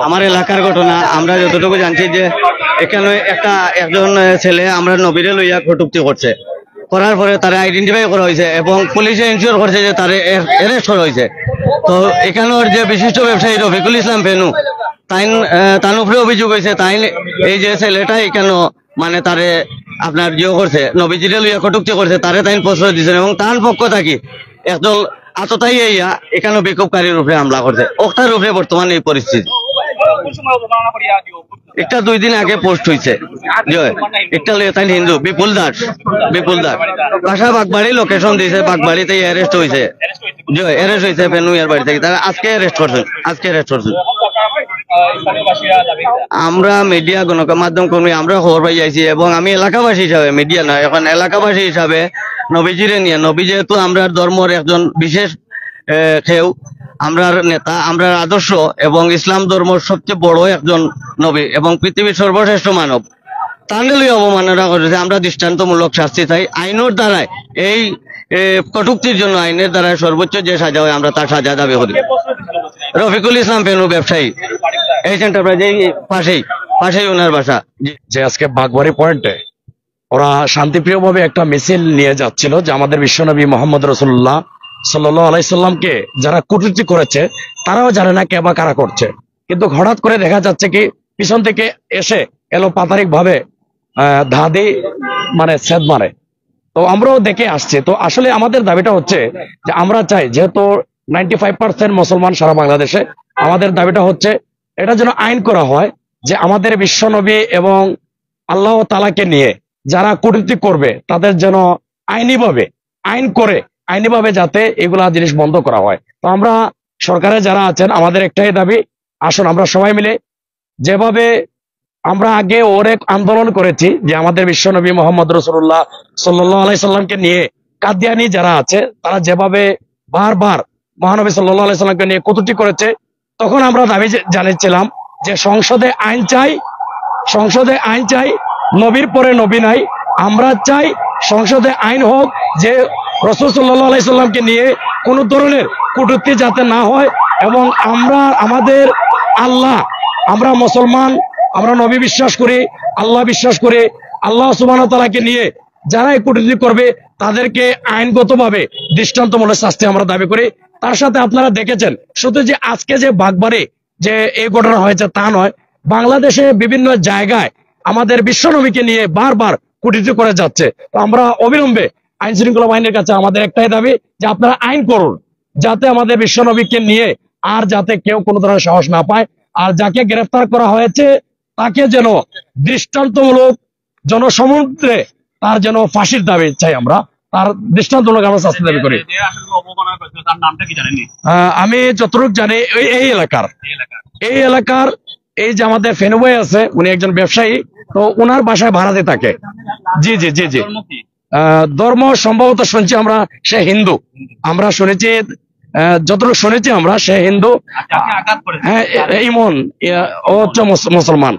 আমার এলাকার ঘটনা। আমরা যতটুকু জানছি যে এখানে একজন ছেলে আমরা নবীরে লইয়া কটূক্তি করছে, করার পরে তারা আইডেন্টিফাই করা হয়েছে এবং পুলিশে ইনশিওর করছে যে তারা অ্যারেস্ট করা হয়েছে। তো এখানের যে বিশিষ্ট ব্যবসায়ী রফিকুল ইসলাম ফেনু, তার উপরে অভিযোগ হয়েছে তাই এই যে ছেলেটা এখানে মানে তারে আপনার করছে, নবীজিরে লইয়া কটূক্তি করছে, তারে তাই প্রশ্রয় দিচ্ছেন এবং তার পক্ষ থাকি একদল আততাই এখানে বিক্ষোভকারীর উপরে হামলা করছে। ওটার উপরে বর্তমানে এই পরিস্থিতি। একটা 2 দিন আগে পোস্ট হয়েছে, একটা তাই হিন্দু বিপুল দাস বাসা বাগবাড়ি, লোকেশন দিয়েছে বাগবাড়িতে অ্যারেস্ট হয়েছে, অ্যারেস্ট হয়েছে ফেনুয়ার বাড়ি থেকে। তারা আজকে অ্যারেস্ট করছেন। আমরা মিডিয়া গণমাধ্যম কর্মী, আমরা খবর পাই যাইছি এবং আমি এলাকাবাসী হিসাবে, মিডিয়া নয় এখন এলাকাবাসী হিসাবে নবীজিরে নিয়ে, নবী যেহেতু আমরা ধর্মের একজন বিশেষ কেউ, আমরার নেতা, আমরার আদর্শ এবং ইসলাম ধর্মের সবচেয়ে বড় একজন নবী এবং পৃথিবীর সর্বশ্রেষ্ঠ মানব, তাহলে অবমাননা করেছে। আমরা দৃষ্টান্তমূলক শাস্তি চাই আইনের দ্বারাই। এই কটূক্তির জন্য আইনের দ্বারাই সর্বোচ্চ যে সাজা হয় আমরা তার সাজা দাবি করি। রফিকুল ইসলাম ফেনু ব্যবসায়ী, এই এন্টারপ্রাইজ, এই পাশেই ওনার বাসা। যে আজকে বাগবাড়ি পয়েন্টে ওরা শান্তিপ্রিয় ভাবে একটা মিছিল নিয়ে যাচ্ছিল যে আমাদের বিশ্বনবী মোহাম্মদ রাসূলুল্লাহ সাল্লাল্লাহু আলাইহি সাল্লামকে যারা কটূক্তি করেছে তারাও জানে না কে বা কারা করছে, কিন্তু হঠাৎ করে দেখা যাচ্ছে কি পিছন থেকে এসে পাতারিক ভাবে ধাদি মানে ছেদ মারে। তো আমরাও দেখে আসছি। তো আসলে আমাদের দাবিটা হচ্ছে যে আমরা চাই, যেহেতু 95% মুসলমান সারা বাংলাদেশে, আমাদের দাবিটা হচ্ছে এটা যেন আইন করা হয় যে আমাদের বিশ্বনবী এবং আল্লাহ তাআলাকে নিয়ে যারা কটূক্তি করবে তাদের যেন আইনিভাবে যাতে এগুলা জিনিস বন্ধ করা হয়। তো আমরা সরকারে যারা আছেন, আমাদের একটাই দাবি, আসুন আমরা সবাই মিলে, যেভাবে আমরা আগে অনেক আন্দোলন করেছি যে আমাদের বিশ্বনবী মোহাম্মদ রাসূলুল্লাহ সাল্লাল্লাহু আলাইহি সাল্লামকে নিয়ে কাদিয়ানি যারা আছে তারা যেভাবে বারবার মহানবী সাল্লাল্লাহু আলাইহি সাল্লামকে নিয়ে কটূক্তি করেছে, তখন আমরা দাবি জানিয়েছিলাম যে সংসদে আইন চাই, নবীর পরে নবী নাই। আমরা চাই সংসদে আইন হোক যে রাসূল সাল্লাল্লাহু আলাইহি সাল্লামকে নিয়ে কোনো ধরনের কটূক্তি যাতে না হয়, এবং আমরা মুসলমান, আমরা নবী বিশ্বাস করি, আল্লাহ বিশ্বাস করি। আল্লাহ সুবহানাহু ওয়া তাআলাকে নিয়ে যারা কটূক্তি করবে তাদেরকে আইনগতভাবে দৃষ্টান্তমূলক শাস্তি আমরা দাবি করি। তার সাথে আপনারা দেখেছেন শুধু যে আজকে যে বাগবাড়ি যে এই ঘটনা হয়েছে তা নয়, বাংলাদেশে বিভিন্ন জায়গায় আমাদের বিশ্বনবীকে নিয়ে বারবার কটূক্তি করে যাচ্ছে। তো আমরা অবিলম্বে আইন শৃঙ্খলা বাহিনীর কাছে আমাদের একটাই দাবি যে আপনারা আইন করুন যাতে আমাদের বিশ্বনবীকে নিয়ে আর যাতে কেউ কোনো ধরনের সাহস না পায়, আর যাকে গ্রেফতার করা হয়েছে তাকে যেন দৃষ্টান্তমূলক জনসমুদ্রে তার যেন ফাঁসির দাবি চাই, আমরা তার দৃষ্টান্তমূলক আমরা শাস্তি দাবি করি। আমি যতটুকু জানি এই এলাকার এই যে আমাদের ফেনু ভাই আছে, উনি একজন ব্যবসায়ী, তো ওনার বাসায় ভাড়াতে থাকে। জি ধর্ম সম্ভবত শুনছি আমরা সে হিন্দু, আমরা শুনেছি, যতটুকু শুনেছি আমরা সে হিন্দু। হ্যাঁ, ইমন ও হচ্ছে মুসলমান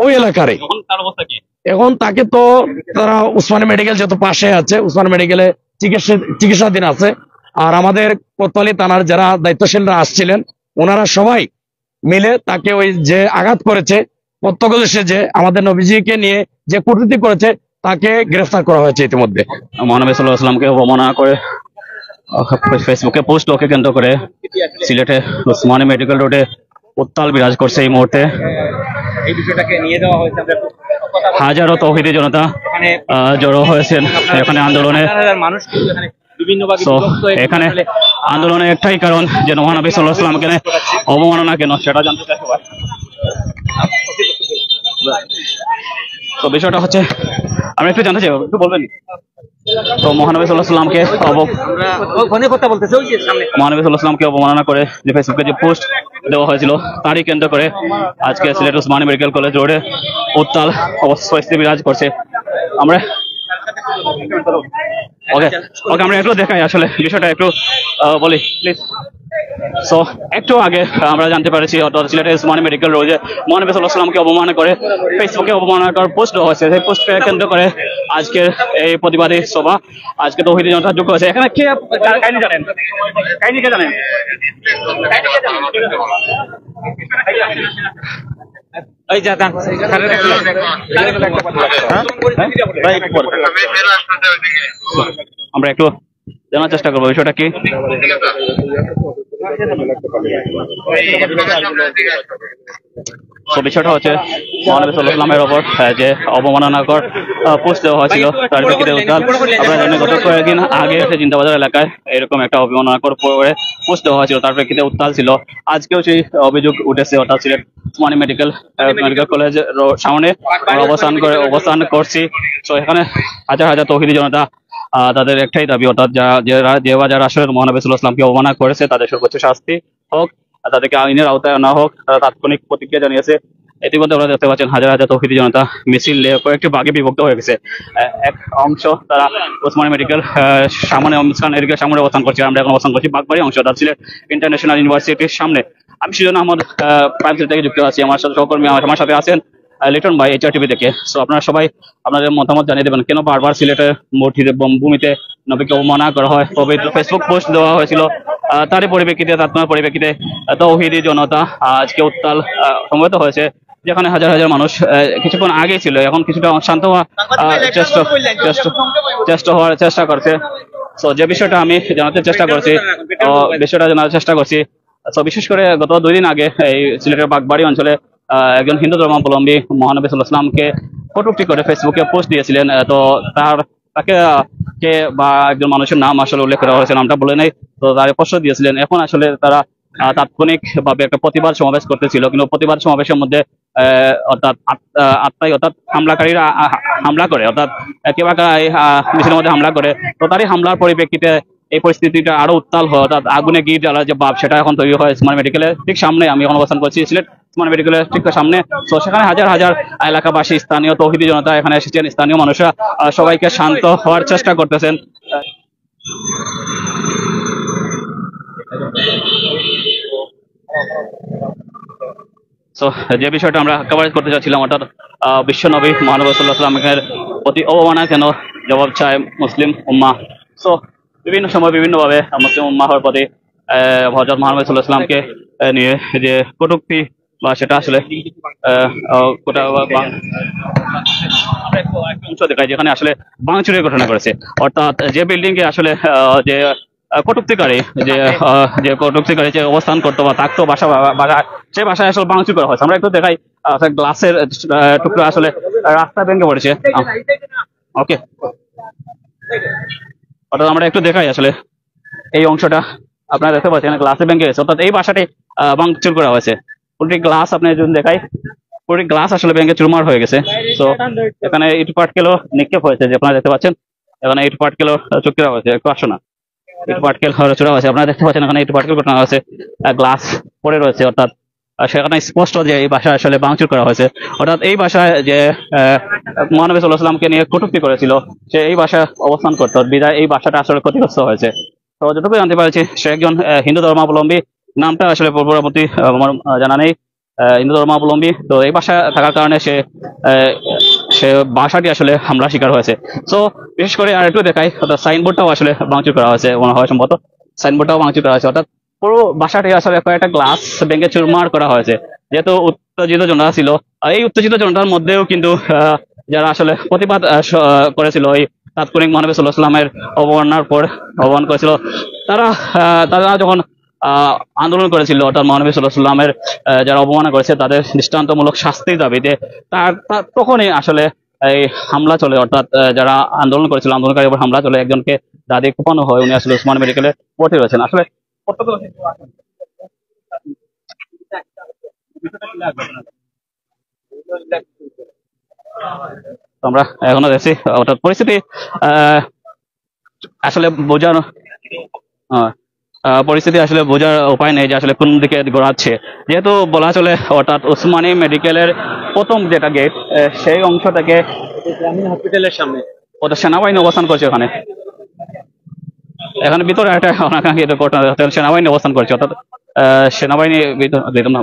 ওই এলাকারই। এখন তাকে তো তারা উসমানী মেডিকেল যেহেতু পাশে আছে, উসমানী মেডিকেলে চিকিৎসাধীন আছে। আর আমাদের কোতোয়ালি থানার যারা দায়িত্বশীলরা আসছিলেন, ওনারা সবাই মিলে তাকে ওই যে আঘাত করেছে, প্রত্যক্ষদর্শী যে আমাদের নবীজিকে নিয়ে যে কটূক্তি করেছে তাকে গ্রেফতার করা হয়েছে ইতিমধ্যে। মহানবী সাল্লাল্লাহু আলাইহি ওয়াসাল্লামকে অবমাননা করে ফেসবুকে পোস্ট ওকে কেন্দ্র করে সিলেটে উসমানী মেডিকেল রোডে উত্তাল বিরাজ করছে এই মুহূর্তে। এই বিষয়টাকে নিয়ে দেওয়া হয়েছে, হাজারো তৌহিদি জনতা জড়ো হয়েছেন এখানে আন্দোলনে। এখানে আন্দোলনের একটাই কারণ যে মহানবী সাল্লাল্লাহু আলাইহি ওয়াসাল্লামকে অবমাননা কেন সেটা জানতে চাই। তো বিষয়টা হচ্ছে আমরা একটু জানতে চাই, একটু বলবেন। তো মহানবী সাল্লাল্লাহু আলাইহি ওয়াসাল্লামকে অবমাননা করে যে ফেসবুকে যে পোস্ট দেওয়া হয়েছিল তারই কেন্দ্র করে আজকে সিলেট উসমানী মেডিকেল কলেজ রোডে উত্তাল পরিস্থিতি বিরাজ করছে। আমরা ওকে আমরা একটু দেখাই আসলে বিষয়টা একটু বলি প্লিজ। সো একটু আগে আমরা জানতে পেরেছি অর্থাৎ সিলেটের উসমানী মেডিকেল রোডে মহানবী সাল্লাল্লাহু আলাইহি ওয়াসাল্লামকে অবমাননা করে ফেসবুকে অবমাননা করার পোস্ট দেওয়া হয়েছে। সেই পোস্টকে কেন্দ্র করে আজকের এই প্রতিবাদী সভা, আজকে তৌহিদি জনতা যুক্ত হয়েছে। এখানে কে কাহিনী জানেন? কাহিনী কে জানেন? এই যে আমরা একটু জানার চেষ্টা করবো বিষয়টা কি। তো বিষয়টা হচ্ছে মহানবী সাল্লাল্লাহু আলাইহি ওয়াসাল্লামের ওপর যে অবমাননাকর পোস্ট দেওয়া হয়েছিল তার প্রেক্ষিতে উত্তাল। আমরা জানি গত কয়েকদিন আগে জিন্দাবাজার এলাকায় এরকম একটা অবমাননাকর পোস্ট দেওয়া হয়েছিল, তার প্রেক্ষিতে উত্তাল ছিল। আজকেও সেই অভিযোগ উঠেছে, অর্থাৎ সিলেট উসমানী মেডিকেল কলেজের সামনে অবস্থান করছি। তো এখানে হাজার হাজার তৌহিদি জনতা তাদের একটাই দাবি, অর্থাৎ যারা আসলে মহানবী সাল্লাল্লাহু আলাইহি ওয়াসাল্লামকে অবমাননা করেছে তাদের সর্বোচ্চ শাস্তি হোক, তাদেরকে আইনের আওতায় আনা হোক। তারা তাৎক্ষণিক প্রতিক্রিয়া জানিয়েছে। ইতিমধ্যে আপনারা দেখতে পাচ্ছেন হাজার হাজার তৌহিদি জনতা মিছিল নিয়ে কয়েকটি ভাগে বিভক্ত হয়ে গেছে। এক অংশ তারা ওসমানী মেডিকেল সামনে অবস্থান করছে, আমরা এখন অবস্থান করছি বাগবাড়ি অংশ, অর্থাৎ সিলেট ইন্টারন্যাশনাল ইউনিভার্সিটির সামনে। আমি সুজন আহমদ প্রাইম থেকে যুক্ত আছি, আমার সাথে সহকর্মী আমার সাথে আছেন লিটন ভাই HRTV থেকে। সো আপনারা সবাই আপনাদের মতামত জানিয়ে দেবেন, কেন বারবার সিলেটের ভূমিতে নবীকে অবমাননা করা হয়। পবিত্র ফেসবুক পোস্ট দেওয়া হয়েছিল, তারই পরিপ্রেক্ষিতে তাৎক্ষণিক পরিপ্রেক্ষিতে তৌহিদি জনতা আজকে উত্তাল সমবেত হয়েছে, যেখানে হাজার হাজার মানুষ কিছুক্ষণ আগে ছিল, এখন কিছুটা শান্ত হওয়ার চেষ্টা করছে। তো যে বিষয়টা আমি জানাতে চেষ্টা করছি, তো বিশেষ করে গত 2 দিন আগে এই সিলেটের বাগবাড়ি অঞ্চলে একজন হিন্দু ধর্মাবলম্বী মহানবী সাল্লাল্লাহু আলাইহি ওয়াসাল্লামকে কটূক্তি করে ফেসবুকে পোস্ট দিয়েছিলেন। তো তাকে কে বা একজন মানুষের নাম আসলে উল্লেখ করা হয়েছে, নামটা বলে নেই। তো তারা প্রশ্ন দিয়েছিলেন। এখন আসলে তারা তাৎক্ষণিক ভাবে একটা প্রতিবাদ সমাবেশ করতেছিল, কিন্তু প্রতিবাদ সমাবেশের মধ্যে অর্থাৎ হামলাকারীরা হামলা করে, অর্থাৎ কেউ মিছিলের মধ্যে হামলা করে। তো তারই হামলার পরিপ্রেক্ষিতে এই পরিস্থিতিটা আরো উত্তাল হয়, অর্থাৎ আগুনে গিয়ে জ্বালার যে ভাব সেটা এখন তৈরি হয় উসমানী মেডিকেলের ঠিক সামনে। আমি এখন অবস্থান করছি সিলেট উসমানী মেডিকেলের ঠিক সামনে। তো সেখানে হাজার হাজার এলাকাবাসী, স্থানীয় তৌহিদি জনতা এখানে এসেছেন, স্থানীয় মানুষরা সবাইকে শান্ত হওয়ার চেষ্টা করতেছেন। যে বিষয়টা আমরা কভারেজ করতে চাচ্ছিলাম, অর্থাৎ বিশ্বনবী মহানবী সাল্লাল্লাহু আলাইহি ওয়াসাল্লামের প্রতি অবমাননা কেন জবাব চায় মুসলিম উম্মাহ। সো বিভিন্ন সময় বিভিন্নভাবে মুসলিম উম্মাহর প্রতি হযরত মুহাম্মদ সাল্লাল্লাহু আলাইহি ওয়াসাল্লামকে নিয়ে যে কটূক্তি বা সেটা আসলে অংশ দেখায়, যেখানে আসলে ভাঙচুরের ঘটনা করেছে। অর্থাৎ যে বিল্ডিং এ আসলে যে কটূক্তিকারী যে অবস্থান করতো বা থাকতো সে বাসায় আসলে ভাঙচুর করা হয়েছে। আমরা একটু দেখাই, গ্লাসের টুকরো আসলে রাস্তা ভেঙে পড়েছে। ওকে, অর্থাৎ আমরা একটু দেখাই আসলে এই অংশটা আপনারা দেখতে পাচ্ছেন গ্লাসে ভেঙে গেছে, অর্থাৎ এই বাসাটি ভাঙচুর করা হয়েছে। পুরোটি গ্লাস আপনি যদি দেখাই, পুরোটি গ্লাস আসলে ভেঙে চুরমার হয়ে গেছে। তো এখানে ইট পাটকেলও নিক্ষেপ হয়েছে, যে আপনারা দেখতে পাচ্ছেন এখানে ইট পাটকেলও চুক্তি করা হয়েছে। একটু আসো না, ইট পাটকেল চূড়া হয়েছে, আপনারা দেখতে পাচ্ছেন এখানে ইট পাটকেল ঘটনা হয়েছে, গ্লাস পড়ে রয়েছে। অর্থাৎ সেখানে স্পষ্ট যে এই বাসায় আসলে ভাঙচুর করা হয়েছে। অর্থাৎ এই বাসায় যে মহানবী সাল্লাল্লাহু আলাইহি ওয়াসাল্লামকে নিয়ে কটূক্তি করেছিল সে এই বাসায় অবস্থান করতো, বিদায় এই বাসাটা আসলে ক্ষতিগ্রস্ত হয়েছে। তো যতটুকু জানতে পারছি সে একজন হিন্দু ধর্মাবলম্বী, নামটা আসলে পরবর্তী আমার জানা নেই, হিন্দু ধর্মাবলম্বী। তো এই বাসায় থাকার কারণে সে বাসাটি আসলে হামলা শিকার হয়েছে। তো বিশেষ করে আর একটু দেখাই, অর্থাৎ সাইনবোর্ডটাও আসলে ভাঙচুর করা হয়েছে মনে হয়, সম্ভবত সাইনবোর্ডটাও ভাঙচুর করা হয়েছে। অর্থাৎ পুরো বাসাটি আসলে কয়েকটা গ্লাস ভেঙে চুরমার করা হয়েছে। যেহেতু উত্তেজিত জনতা ছিল, এই উত্তেজিত জনতার মধ্যেও কিন্তু যারা আসলে প্রতিবাদ করেছিল এই তাৎক্ষণিক মহানবী সাল্লাল্লাহু আলাইহি ওয়াসাল্লামের অবমান করেছিল, তারা যখন আন্দোলন করেছিল, অর্থাৎ মহানবী সাল্লাল্লাহু আলাইহি ওয়াসাল্লামের যারা অবমাননা করেছে তাদের দৃষ্টান্তমূলক শাস্তির দাবিতে তখনই আসলে এই হামলা চলে। অর্থাৎ যারা আন্দোলন করেছিল, আন্দোলনকারীর উপর হামলা চলে, একজনকে দাঁড়িয়ে কোপানো হয়, উনি আসলে উসমানী মেডিকেলে ভর্তি রয়েছেন। আসলে আমরা এখনো দেখছি, অর্থাৎ পরিস্থিতি আসলে বোঝার উপায় নেই যে আসলে কোন দিকে গড়াচ্ছে। যেহেতু বলা চলে, অর্থাৎ উসমানী মেডিকেলের প্রথম যেটা গেট, সেই অংশ থেকে গ্রামীণ হসপিটালের সামনে সেনাবাহিনী অবস্থান করছে। ওখানে এখানে ভিতরে একটা অনাকাঙ্ক্ষিত ঘটনা সেনাবাহিনী অবস্থান করছে, অর্থাৎ সেনাবাহিনী দিতাম না,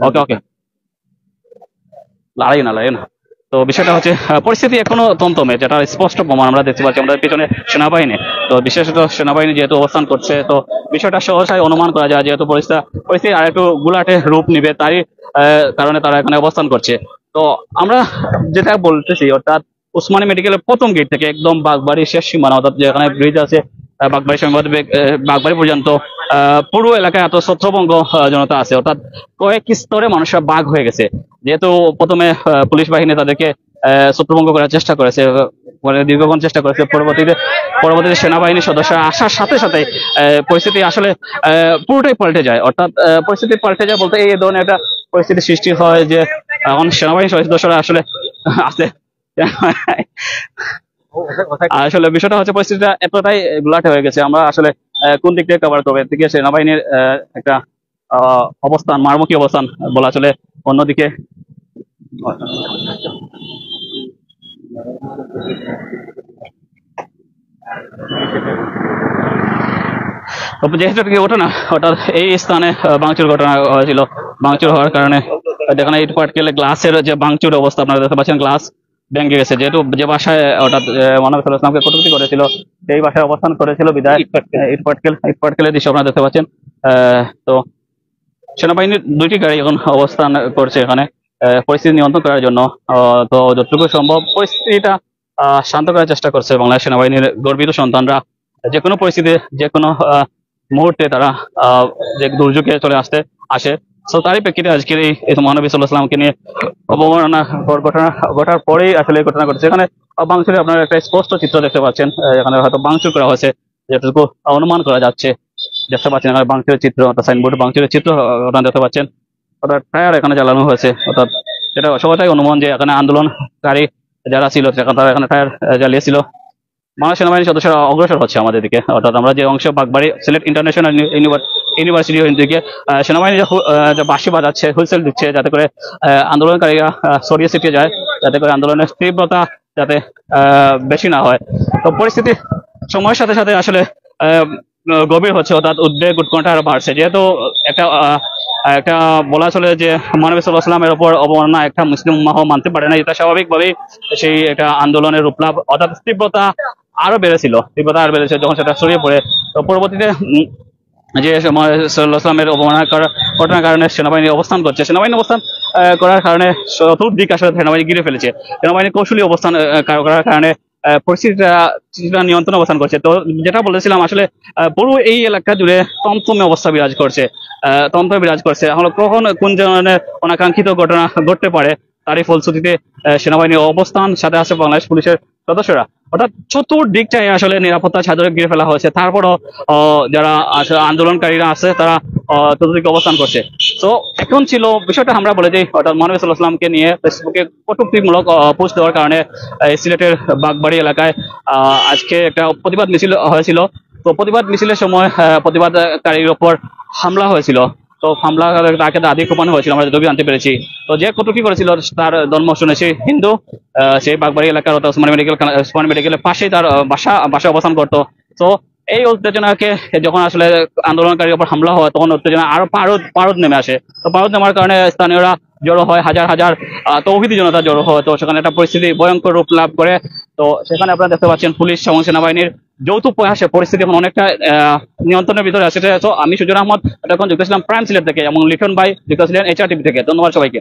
ওকে ওকে লড়াই না। তো বিষয়টা হচ্ছে পরিস্থিতি এখনো তন্তমে, যেটা স্পষ্ট প্রমাণ আমরা দেখতে পাচ্ছি আমাদের পিছনে সেনাবাহিনী। তো বিশেষত সেনাবাহিনী যেহেতু অবস্থান করছে, তো বিষয়টা সহসায় অনুমান করা যায় যেহেতু পরিস্থিতি আর একটু গুলাটে রূপ নিবে, তারই কারণে তারা এখানে অবস্থান করছে। তো আমরা যেটা বলতেছি, অর্থাৎ উসমানী মেডিকেলের প্রথম গেট থেকে একদম বাগবাড়ির শেষ সীমানা, অর্থাৎ যেখানে ব্রিজ আছে বাগবাড়ি সীমান্ত বাগবাড়ি পর্যন্ত পুরো এলাকায় এত ছত্রভঙ্গ জনতা আছে, অর্থাৎ কয়েক স্তরে মানুষরা বাঘ হয়ে গেছে। যেহেতু প্রথমে পুলিশ বাহিনী তাদেরকে ছত্রভঙ্গ করার চেষ্টা করেছে, দীর্ঘক্ষণ চেষ্টা করেছে, পরবর্তীতে সেনাবাহিনীর সদস্যরা আসার সাথে সাথে পরিস্থিতি আসলে পুরোটাই পাল্টে যায়। অর্থাৎ পরিস্থিতি পাল্টে যায় বলতে এই ধরনের একটা পরিস্থিতি সৃষ্টি হয় যে এখন সেনাবাহিনীর সদস্যরা আসলে আছে। আসলে বিষয়টা হচ্ছে পরিস্থিতিটা এতটাই ঘোলাটে হয়ে গেছে, আমরা আসলে কোন দিক থেকে কভার করবো। একদিকে সেনাবাহিনীর একটা অবস্থান, মারমুখী অবস্থান বলা চলে, অন্যদিকে যেহেতু ঘটনা হঠাৎ এই স্থানে ভাঙচুর ঘটনা হয়েছিল, ভাঙচুর হওয়ার কারণে যেখানে ইট পাটকেলে গ্লাসের যে ভাঙচুর অবস্থা আপনারা দেখতে পাচ্ছেন, গ্লাস ভেঙে গেছে। যেহেতু যে বাসায় হঠাৎ মহানবী সাল্লাল্লাহু আলাইহি ওয়াসাল্লামকে কটূক্তি করেছিল সেই বাসায় অবস্থান করেছিল বিদায় ইট পাটকেলের দৃশ্য আপনারা দেখতে পাচ্ছেন। তো সেনাবাহিনীর 2টি গাড়ি এখন অবস্থান করছে এখানে পরিস্থিতি নিয়ন্ত্রণ করার জন্য। তো যতটুকু সম্ভব পরিস্থিতিটা শান্ত করার চেষ্টা করছে বাংলাদেশ সেনাবাহিনীর গর্বিত সন্তানরা। যে কোনো পরিস্থিতি, যে কোনো মুহূর্তে তারা যে দুর্যোগে চলে আসে। তো তারই প্রেক্ষিতে আজকের এই মহানবী সাল্লাল্লাহু আলাইহি ওয়াসাল্লামকে নিয়ে অবমাননা ঘটার পরেই আসলে এই ঘটনা ঘটেছে। এখানে ভাঙচুরে আপনারা একটা স্পষ্ট চিত্র দেখতে পাচ্ছেন, এখানে হয়তো ভাঙচুর করা হয়েছে যেটুকু অনুমান করা যাচ্ছে। দেখতে পাচ্ছেন এখানে ভাঙচুরের চিত্র, অর্থাৎ সাইনবোর্ড ভাঙচুরের চিত্র আপনারা দেখতে পাচ্ছেন, অর্থাৎ টায়ার এখানে জ্বালানো হয়েছে। অর্থাৎ এটা সবাই অনুমান যে এখানে আন্দোলনকারী যারা ছিল তারা এখানে টায়ার জ্বালিয়েছিল। বাংলাদেশ সেনাবাহিনীর সদস্যরা অগ্রসর হচ্ছে আমাদের দিকে, অর্থাৎ আমরা যে অংশ বাগবাড়ি সিলেট ইন্টারন্যাশনাল ইউনিভার্সিটি দিকে সেনাবাহিনী যে বাঁশি বাজাচ্ছে, হুইসেল দিচ্ছে, যাতে করে আন্দোলনকারীরা ছড়িয়ে ছিটিয়ে যায়, যাতে করে আন্দোলনের তীব্রতা যাতে বেশি না হয়। তো পরিস্থিতি সময়ের সাথে সাথে আসলে গভীর হচ্ছে, অর্থাৎ উদ্বেগ উৎকণ্ঠা আরো বাড়ছে। যেহেতু একটা বলা চলে যে মহানবী সাল্লাল্লাহু আলাইহি ওয়াসাল্লামের উপর অবমাননা একটা মুসলিম উম্মাহ মানতে পারে না, এটা স্বাভাবিকভাবেই সেই একটা আন্দোলনের রূপলাভ, অর্থাৎ তীব্রতা আরো বেড়েছে যখন সেটা ছড়িয়ে পড়ে। তো পরবর্তীতে যে সাল্লামের অবমাননা ঘটনার কারণে সেনাবাহিনী অবস্থান করছে, সেনাবাহিনী অবস্থান করার কারণে চতুর্দিক আসলে সেনাবাহিনী ঘিরে ফেলেছে। সেনাবাহিনী কৌশলী অবস্থান করার কারণে পরিস্থিতিটা নিয়ন্ত্রণ অবস্থান করছে। তো যেটা বলেছিলাম, আসলে পুরো এই এলাকা জুড়ে তমতমে অবস্থা বিরাজ করছে। আমরা কখন কোন ধরনের অনাকাঙ্ক্ষিত ঘটনা ঘটতে পারে তারই ফলশ্রুতিতে সেনাবাহিনীর অবস্থান, সাথে আছে বাংলাদেশ পুলিশের সদস্যরা, অর্থাৎ চতুর্দিকটাই আসলে নিরাপত্তা ছাদরে ঘিরে ফেলা হয়েছে। তারপরও যারা আন্দোলনকারীরা আছে তারা চতুর্দিকে অবস্থান করছে। তো এখন ছিল বিষয়টা আমরা বলে যাই, অর্থাৎ মহানবী সাল্লাল্লাহু আলাইহি ওয়াসাল্লামকে নিয়ে ফেসবুকে কটূক্তিমূলক পোস্ট দেওয়ার কারণে সিলেটের বাগবাড়ি এলাকায় আজকে একটা প্রতিবাদ মিছিল হয়েছিল। তো প্রতিবাদ মিছিলের সময় প্রতিবাদকারীর ওপর হামলা হয়েছিল। তো হামলা তাকে দাদি কোপানো হয়েছিল, আমরা যতটুকু জানতে পেরেছি। তো যে কটূক্তি করেছিল তার জন্ম শুনেছি হিন্দু, সেই বাগবাড়ি এলাকার ওসমানী মেডিকেলের পাশেই তার বাসা অবস্থান করতো। তো এই উত্তেজনাকে যখন আসলে আন্দোলনকারীর উপর হামলা হয়, তখন উত্তেজনা আরো পারদ নেমে আসে। তো পারদ নেওয়ার কারণে স্থানীয়রা জড়ো হয়, হাজার তৌহিদি জনতা জড়ো হয়। তো সেখানে একটা পরিস্থিতি ভয়ঙ্কর রূপ লাভ করে। তো সেখানে আপনারা দেখতে পাচ্ছেন পুলিশ এবং সেনাবাহিনীর যৌথ প্রয়াসে পরিস্থিতি এখন অনেকটা নিয়ন্ত্রণের ভিতরে আসে। তো আমি সুজন আহমদ এখন যুক্ত ছিলাম প্রাইম সিলেট থেকে, এবং লিটন ভাই যুক্ত ছিলেন HR TV থেকে। ধন্যবাদ সবাইকে।